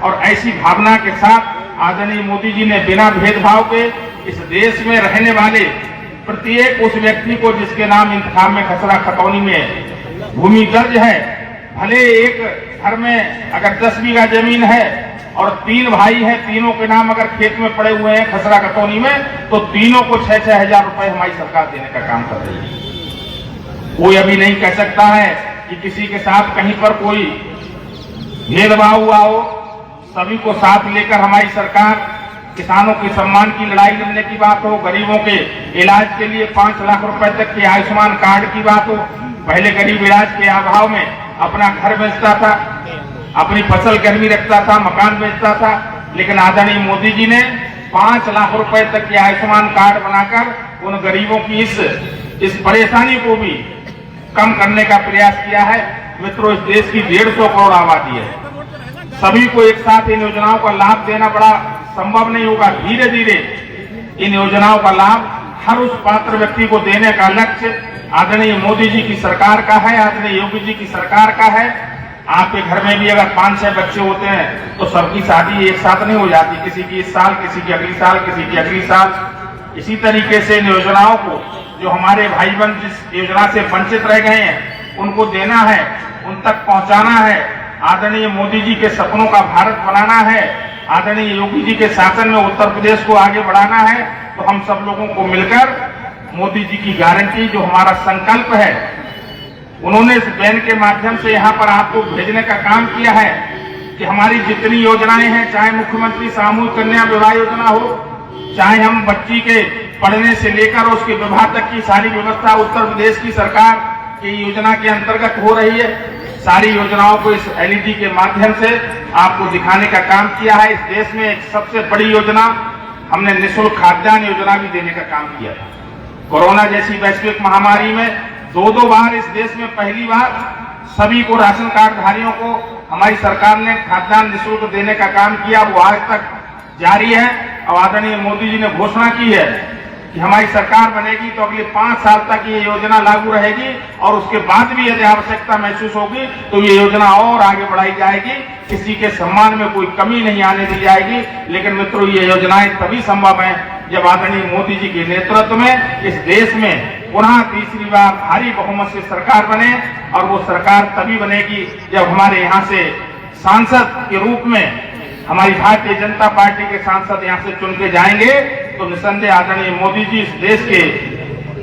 और ऐसी भावना के साथ आदरणीय मोदी जी ने बिना भेदभाव के इस देश में रहने वाले प्रत्येक उस व्यक्ति को जिसके नाम इंतखाब में खसरा खतौनी में भूमि दर्ज है, भले एक घर में अगर 10 बीघा जमीन है और 3 भाई हैं, तीनों के नाम अगर खेत में पड़े हुए हैं खसरा खतौनी में, तो तीनों को 6-6 हजार रुपए हमारी सरकार देने का काम कर रही है। कोई अभी नहीं कह सकता है कि किसी के साथ कहीं पर कोई भेदभाव हुआ हो। सभी को साथ लेकर हमारी सरकार, किसानों के सम्मान की लड़ाई लड़ने की बात हो, गरीबों के इलाज के लिए 5 लाख रुपए तक के आयुष्मान कार्ड की बात हो। पहले गरीब इलाज के अभाव में अपना घर बेचता था, अपनी फसल गिरवी रखता था, मकान बेचता था, लेकिन आदरणीय मोदी जी ने 5 लाख रुपए तक के आयुष्मान कार्ड बनाकर उन गरीबों की इस परेशानी को भी कम करने का प्रयास किया है। मित्रों, इस देश की 150 करोड़ आबादी है, सभी को एक साथ इन योजनाओं का लाभ देना बड़ा संभव नहीं होगा। धीरे धीरे इन योजनाओं का लाभ हर उस पात्र व्यक्ति को देने का लक्ष्य आदरणीय मोदी जी की सरकार का है, आदरणीय योगी जी की सरकार का है। आपके घर में भी अगर 5-6 बच्चे होते हैं तो सबकी शादी एक साथ नहीं हो जाती, किसी की इस साल, किसी की अगली साल, किसी की अगली साल। इसी तरीके से इन योजनाओं को जो हमारे भाई बहन जिस योजना से वंचित रह गए हैं उनको देना है, उन तक पहुंचाना है। आदरणीय मोदी जी के सपनों का भारत बनाना है, आदरणीय योगी जी के शासन में उत्तर प्रदेश को आगे बढ़ाना है। तो हम सब लोगों को मिलकर मोदी जी की गारंटी, जो हमारा संकल्प है, उन्होंने इस बैन के माध्यम से यहाँ पर आपको भेजने का काम किया है कि हमारी जितनी योजनाएं हैं, चाहे मुख्यमंत्री सामूहिक कन्या विवाह योजना हो, चाहे हम बच्ची के पढ़ने से लेकर उसके विवाह तक की सारी व्यवस्था उत्तर प्रदेश की सरकार की योजना के अंतर्गत हो रही है। सारी योजनाओं को इस एलईडी के माध्यम से आपको दिखाने का काम किया है। इस देश में एक सबसे बड़ी योजना हमने निःशुल्क खाद्यान्न योजना भी देने का काम किया था। कोरोना जैसी वैश्विक महामारी में 2-2 बार इस देश में पहली बार सभी को राशन कार्ड धारियों को हमारी सरकार ने खाद्यान्न निःशुल्क देने का काम किया। वो आज तक जारी है और आदरणीय मोदी जी ने घोषणा की है कि हमारी सरकार बनेगी तो अगले 5 साल तक ये योजना लागू रहेगी और उसके बाद भी यदि आवश्यकता महसूस होगी तो ये योजना और आगे बढ़ाई जाएगी। किसी के सम्मान में कोई कमी नहीं आने दी जाएगी। लेकिन मित्रों, ये योजनाएं तभी संभव है जब आदरणीय मोदी जी के नेतृत्व में इस देश में पुनः तीसरी बार भारी बहुमत से सरकार बने। और वो सरकार तभी बनेगी जब हमारे यहाँ से सांसद के रूप में हमारी भारतीय जनता पार्टी के सांसद यहाँ से चुन के जाएंगे तो निसंदेह आदरणीय मोदी जी इस देश के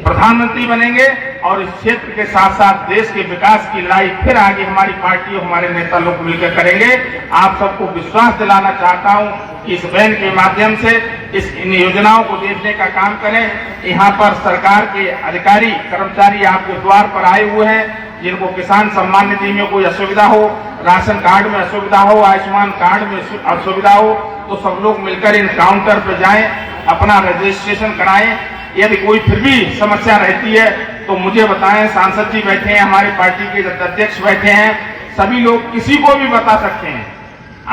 प्रधानमंत्री बनेंगे और इस क्षेत्र के साथ साथ देश के विकास की लड़ाई फिर आगे हमारी पार्टी और हमारे नेता लोग मिलकर करेंगे। आप सबको विश्वास दिलाना चाहता हूं कि इस बैन के माध्यम से इन योजनाओं को देखने का काम करें। यहाँ पर सरकार के अधिकारी कर्मचारी आपके द्वार पर आए हुए हैं। जिनको किसान सम्मान निधि में कोई असुविधा हो, राशन कार्ड में असुविधा हो, आयुष्मान कार्ड में असुविधा हो, तो सब लोग मिलकर इन काउंटर पर जाएं, अपना रजिस्ट्रेशन कराएं। यदि कोई फिर भी समस्या रहती है तो मुझे बताएं। सांसद जी बैठे हैं, हमारी पार्टी के अध्यक्ष बैठे हैं, सभी लोग किसी को भी बता सकते हैं।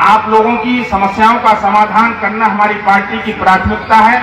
आप लोगों की समस्याओं का समाधान करना हमारी पार्टी की प्राथमिकता है।